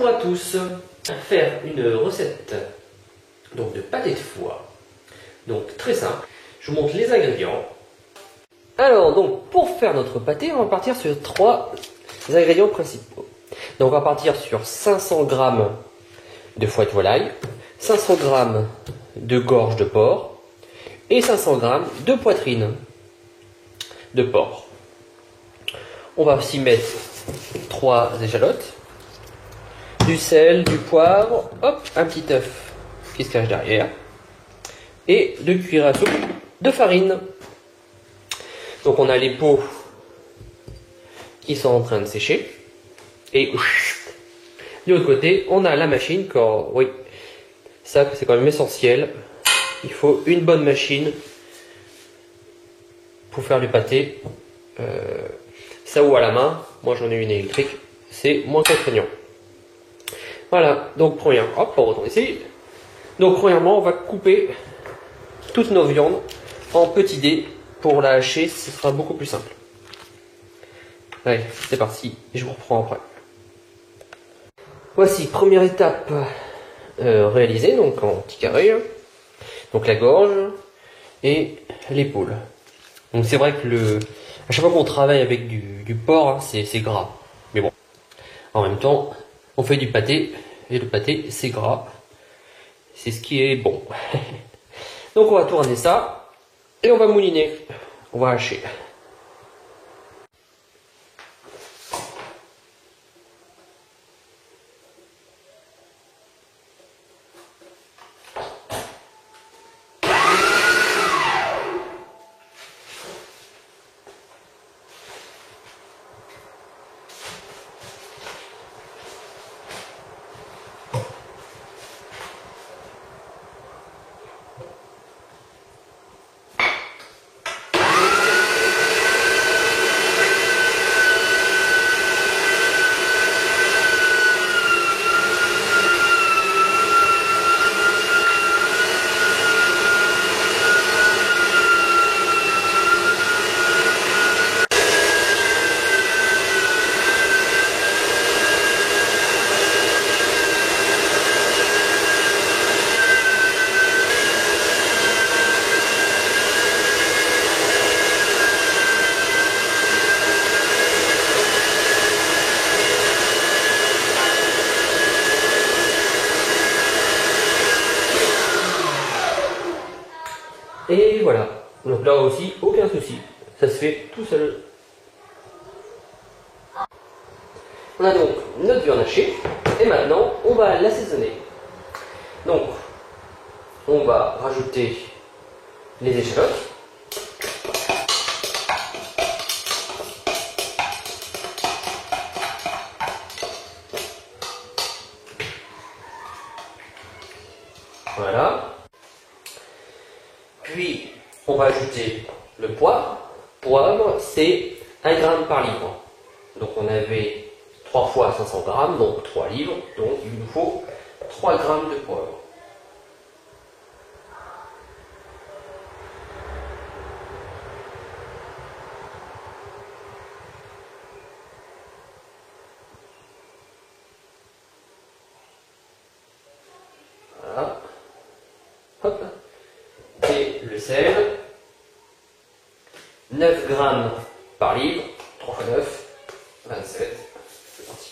Bonjour à tous. Faire une recette donc de pâté de foie. Donc très simple. Je vous montre les ingrédients. Alors donc pour faire notre pâté, on va partir sur 3 ingrédients principaux. Donc on va partir sur 500 g de foie de volaille, 500 g de gorge de porc et 500 g de poitrine de porc. On va aussi mettre 3 échalotes, du sel, du poivre, hop, un petit œuf qui se cache derrière, et 2 cuillères à soupe de farine. Donc on a les pots qui sont en train de sécher, et de l'autre côté on a la machine, car oui, ça c'est quand même essentiel, il faut une bonne machine pour faire du pâté. Ça ou à la main, moi j'en ai une électrique, c'est moins contraignant. Voilà, donc premièrement, hop, on retourne ici. Donc premièrement, on va couper toutes nos viandes en petits dés. Pour la hacher, ce sera beaucoup plus simple. Allez, c'est parti, et je vous reprends après. Voici, première étape réalisée, donc en petits carrés. Donc la gorge et l'épaule. Donc c'est vrai que à chaque fois qu'on travaille avec du porc, hein, c'est gras. Mais bon, en même temps, on fait du pâté, et le pâté c'est gras. C'est ce qui est bon. Donc on va tourner ça, et on va mouliner. On va hacher. Et voilà, donc là aussi, aucun souci, ça se fait tout seul. On a donc notre viande hachée, et maintenant on va l'assaisonner. Donc, on va rajouter les échalotes. Voilà. Puis, on va ajouter le poivre. Poivre, c'est 1 g par livre. Donc, on avait 3 fois 500 g, donc 3 livres. Donc, il nous faut 3 g de poivre. Voilà. Hop. Et le sel, 9 g par livre, 3 x 9, 27, c'est parti.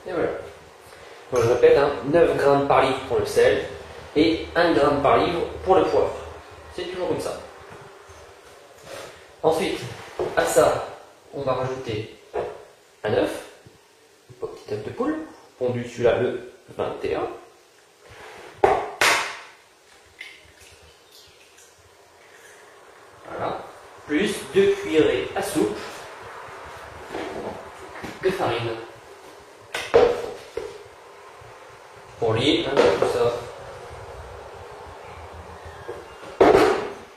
Et voilà. Donc je répète, hein, 9 g par livre pour le sel et 1 g par livre pour le poivre. C'est toujours comme ça. Ensuite, à ça, on va rajouter un œuf, un petit œuf de poule, pondu celui-là le 21. Voilà. Plus 2 cuillerées à soupe de farine. Pour lier un peu tout ça.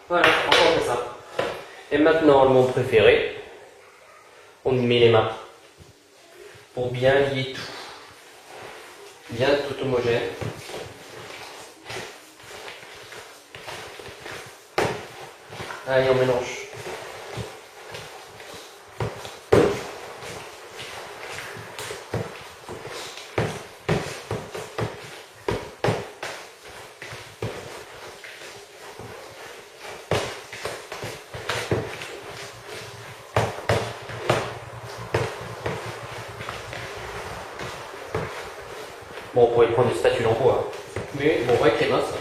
Voilà, encore comme ça. Et maintenant, le mot préféré, on y met les mains pour bien lier tout. Bien tout homogène. Allez, on mélange. Bon, on pourrait prendre une spatule en bois, mais bon, avec les mains, ça va.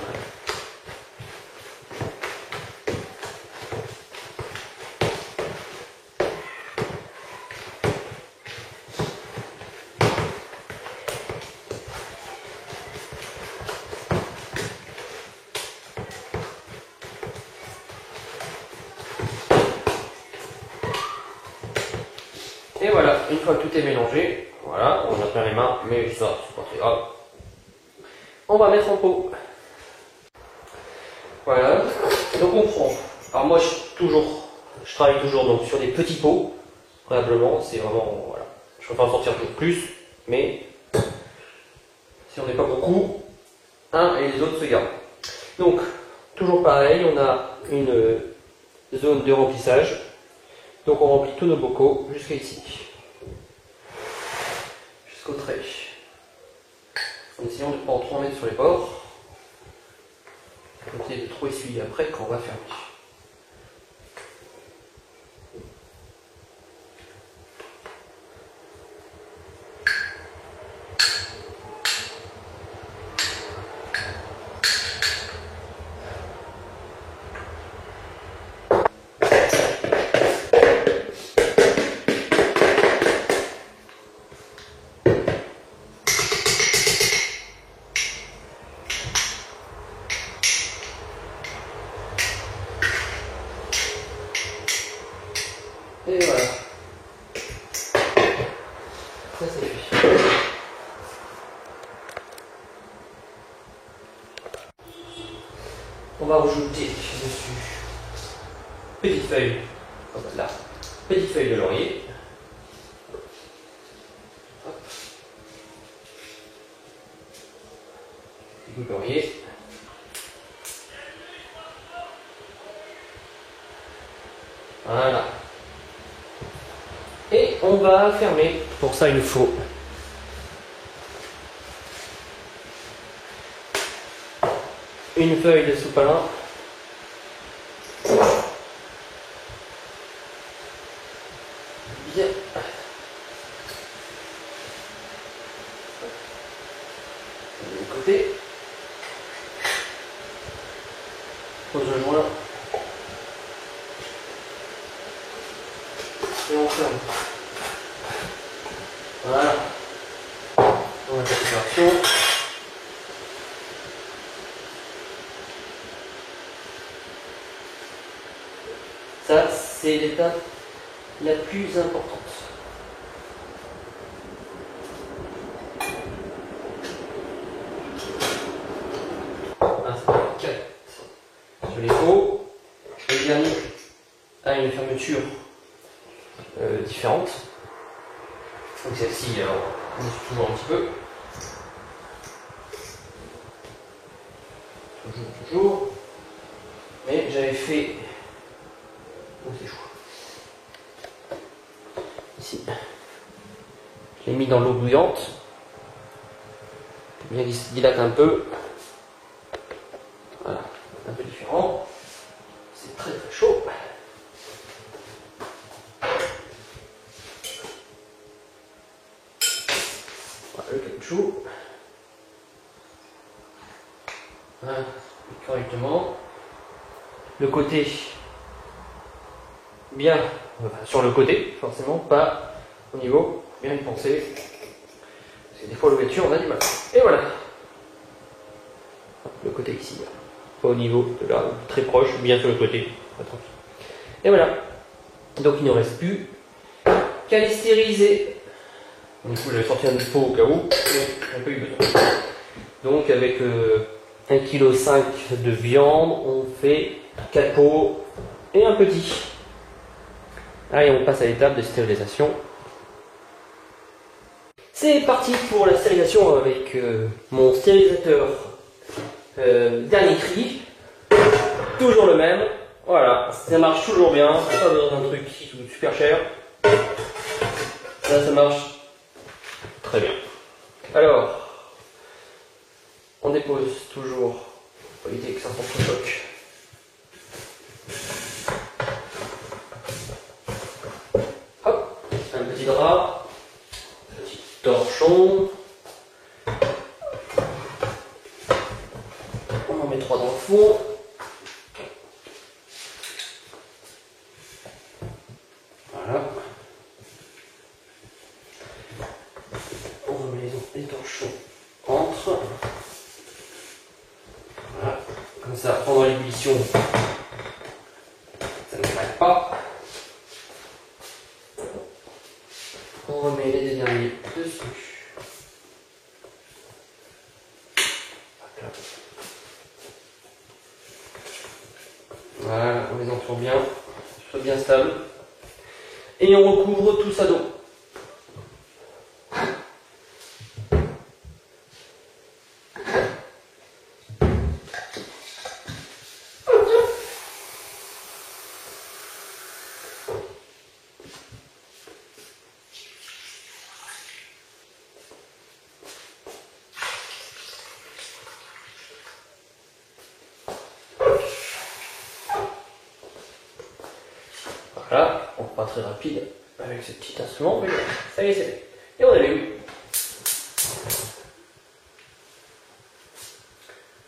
Et voilà, une fois que tout est mélangé, voilà, on a plein les mains, mais ça, c'est pas très grave. On va mettre en pot. Voilà, donc on prend. Alors moi, je travaille toujours donc sur des petits pots, probablement, c'est vraiment, voilà. Je peux pas en sortir toujours plus, mais si on n'est pas beaucoup, un et les autres se gardent. Donc, toujours pareil, on a une zone de remplissage. Donc on remplit tous nos bocaux jusqu'à ici. Jusqu'au trait. En essayant de ne pas en trop en mettre sur les bords. On essayer de trop essuyer après quand on va fermer. Et voilà. Ça c'est fait. On va rajouter dessus petite feuille, voilà, petite feuille de laurier. Hop. Du laurier. Voilà. Et on va fermer. Pour ça, il nous faut une feuille de sopalin. Bien. De côté. Pose le joint. Et on ferme. Voilà. On a cette opération. Ça, c'est l'étape la plus importante. Sur les pots, le dernier a une fermeture différente. Donc celle-ci, on essuie toujours un petit peu. Toujours. Mais j'avais fait... Oh, c'est chaud. Ici. Je l'ai mis dans l'eau bouillante. Bien qu'il se dilate un peu. Voilà. Un peu différent. C'est très très chaud. Voilà, le caoutchouc. Voilà, correctement. Le côté bien, enfin, sur le côté, forcément, pas au niveau, bien y penser. Parce que des fois, l'ouverture, on a du mal. Et voilà. Le côté ici, là. Pas au niveau de là, très proche, bien sur le côté. Pas tranquille. Et voilà. Donc, il ne reste plus qu'à les stériliser. Du coup, j'avais sorti un pot au cas où, mais j'ai pas eu besoin. Donc, avec 1,5 kg de viande, on fait 4 pots et un petit. Allez, on passe à l'étape de stérilisation. C'est parti pour la stérilisation avec mon stérilisateur dernier cri. Toujours le même. Voilà, ça marche toujours bien. Pas besoin d'un truc qui coûte super cher. Là, ça marche très bien. Alors, on dépose toujours pour éviter que ça s'entrechoque. Hop, un petit drap, petit torchon. On en met 3 dans le fond. Voilà. On remet les torchons entre. Voilà. Comme ça, pendant l'ébullition, ça ne s'arrête pas. On remet les deux derniers dessus. Voilà, on les entoure bien, soit bien stable. Et on recouvre tout ça d'eau. Voilà, on pas très rapide avec ce petit instrument, mais ça y est, c'est fait. Et on allume.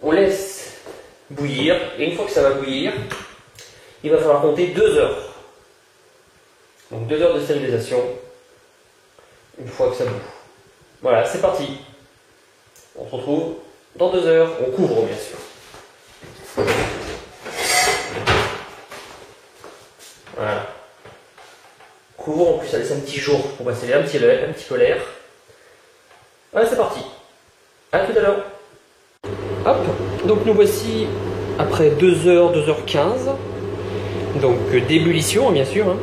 On laisse bouillir, et une fois que ça va bouillir, il va falloir compter 2 heures. Donc 2 heures de stérilisation, une fois que ça bout. Voilà, c'est parti. On se retrouve dans 2 heures, on couvre bien sûr. Voilà. Couvre, en plus ça laisse un petit jour pour passer un petit peu l'air. Voilà, c'est parti. A tout à l'heure. Hop, donc nous voici après 2 heures, 2h15. Donc d'ébullition bien sûr. Hein.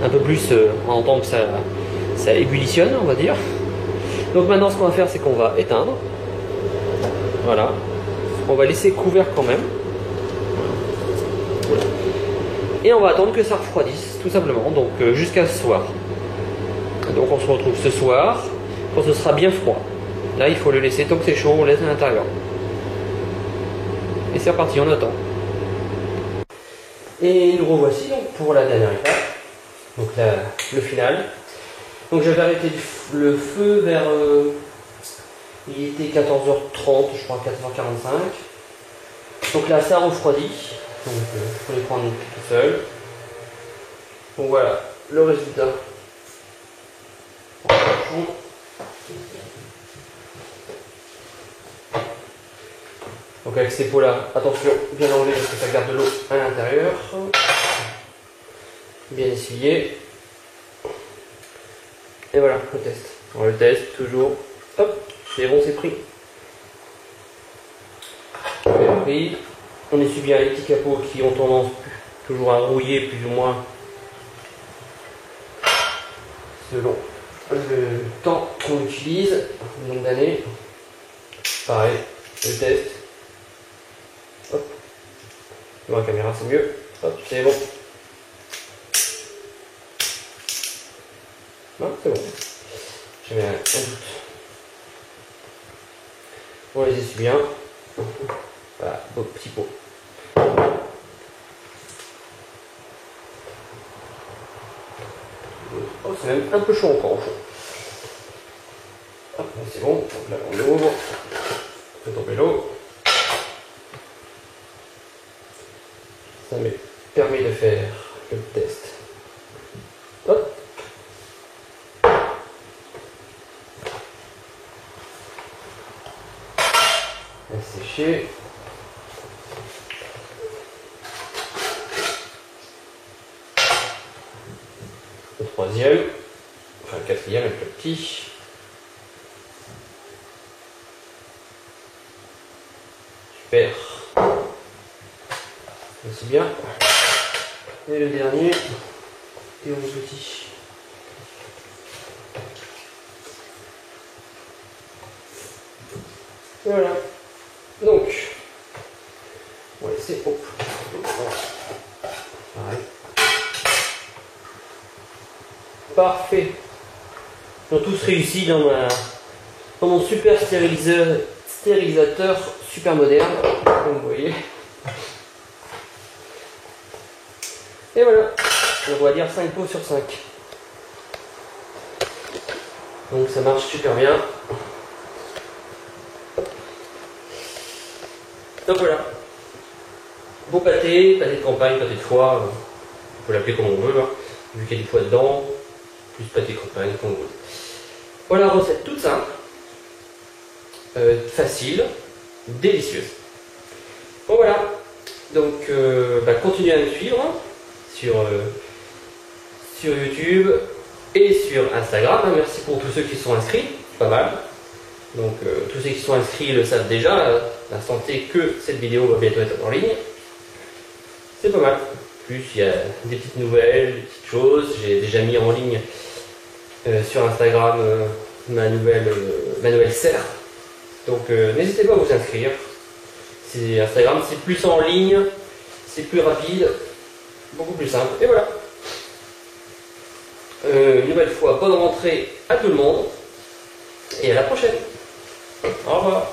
Un peu plus, on entend que ça ébullitionne, on va dire. Donc maintenant ce qu'on va faire, c'est qu'on va éteindre. Voilà. On va laisser couvert quand même. Et on va attendre que ça refroidisse, tout simplement, donc jusqu'à ce soir. Donc on se retrouve ce soir, quand ce sera bien froid. Là, il faut le laisser, tant que c'est chaud, on laisse à l'intérieur. Et c'est reparti, on attend. Et nous revoici donc pour la dernière étape, donc le final. Donc j'avais arrêté le feu vers... il était 14h30, je crois 14h45. Donc là, ça refroidit. Donc il faut les prendre tout seul. Donc voilà le résultat. Donc avec ces pots là, attention, bien enlever parce que ça garde de l'eau à l'intérieur. Bien essuyer. Et voilà le test. On le teste toujours. Hop, c'est bon, c'est pris. C'est pris. On essuie bien les petits capots qui ont tendance toujours à rouiller plus ou moins selon le temps qu'on utilise, le nombre d'années. Pareil, le test. Hop. Dans la caméra c'est mieux. Hop, c'est bon. Non, c'est bon. J'avais un doute. On les essuie bien. Voilà, beau petit pot. Oh, c'est même un peu chaud encore au fond. Hop, c'est bon. Donc là, on l'ouvre. On fait tomber l'eau. Ça me permet de faire le test. Hop. La sécher. Le troisième, enfin le quatrième est le plus petit. Super. Aussi bien. Et le dernier Théo mon petit. Voilà. Donc, on va laisser. Hop. Pareil. Parfait. Ils ont tous réussi dans mon super stérilisateur super moderne, comme vous voyez. Et voilà. On va dire 5 pots sur 5. Donc ça marche super bien. Donc voilà. Beau pâté de campagne, pâté de foie, on peut l'appeler comme on veut, hein, vu qu'il y a du foie dedans, plus pâté de campagne, comme on veut. Voilà, recette toute simple, facile, délicieuse. Bon voilà, donc continuez à me suivre sur YouTube et sur Instagram. Hein. Merci pour tous ceux qui sont inscrits, pas mal. Donc tous ceux qui sont inscrits le savent déjà, la santé que cette vidéo va bientôt être en ligne. C'est pas mal. En plus il y a des petites nouvelles, des petites choses. J'ai déjà mis en ligne sur Instagram ma nouvelle serre. Donc n'hésitez pas à vous inscrire. Instagram c'est plus en ligne, c'est plus rapide, beaucoup plus simple. Et voilà. Une nouvelle fois, bonne rentrée à tout le monde. Et à la prochaine. Au revoir.